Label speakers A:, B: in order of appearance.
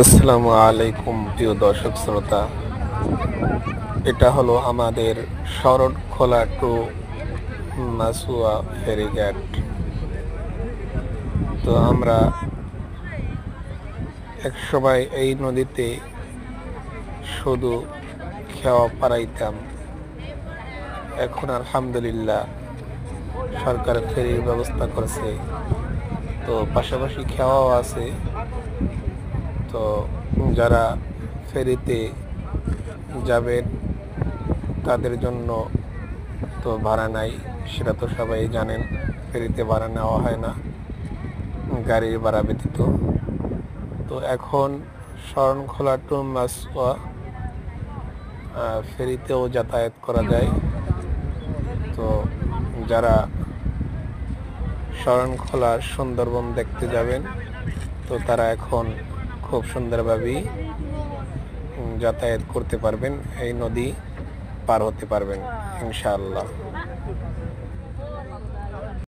A: আসসালামু আলাইকুম প্রিয় দর্শক শ্রোতা। এটা হলো আমাদের শরণখোলা টু মাসুয়া ফেরিঘাট। তো আমরা একসময় এই নদীতে শুধু খেওয়া পাড়াইতাম। এখন আলহামদুলিল্লাহ সরকার ফেরির ব্যবস্থা করেছে, তো পাশাপাশি খেওয়াও আছে। তো যারা ফেরিতে যাবেন তাদের জন্য তো ভাড়া নাই, সেটা তো সবাই জানেন। ফেরিতে ভাড়া নেওয়া হয় না গাড়ির ভাড়া ব্যতীত। তো এখন শরণখোলা টু মাসুয়া ফেরিতেও যাতায়াত করা যায়। তো যারা শরণখোলার সুন্দরবন দেখতে যাবেন তো তারা এখন খুব সুন্দরভাবেই যাতায়াত করতে পারবেন, এই নদী পার হতে পারবেন ইনশাআল্লাহ।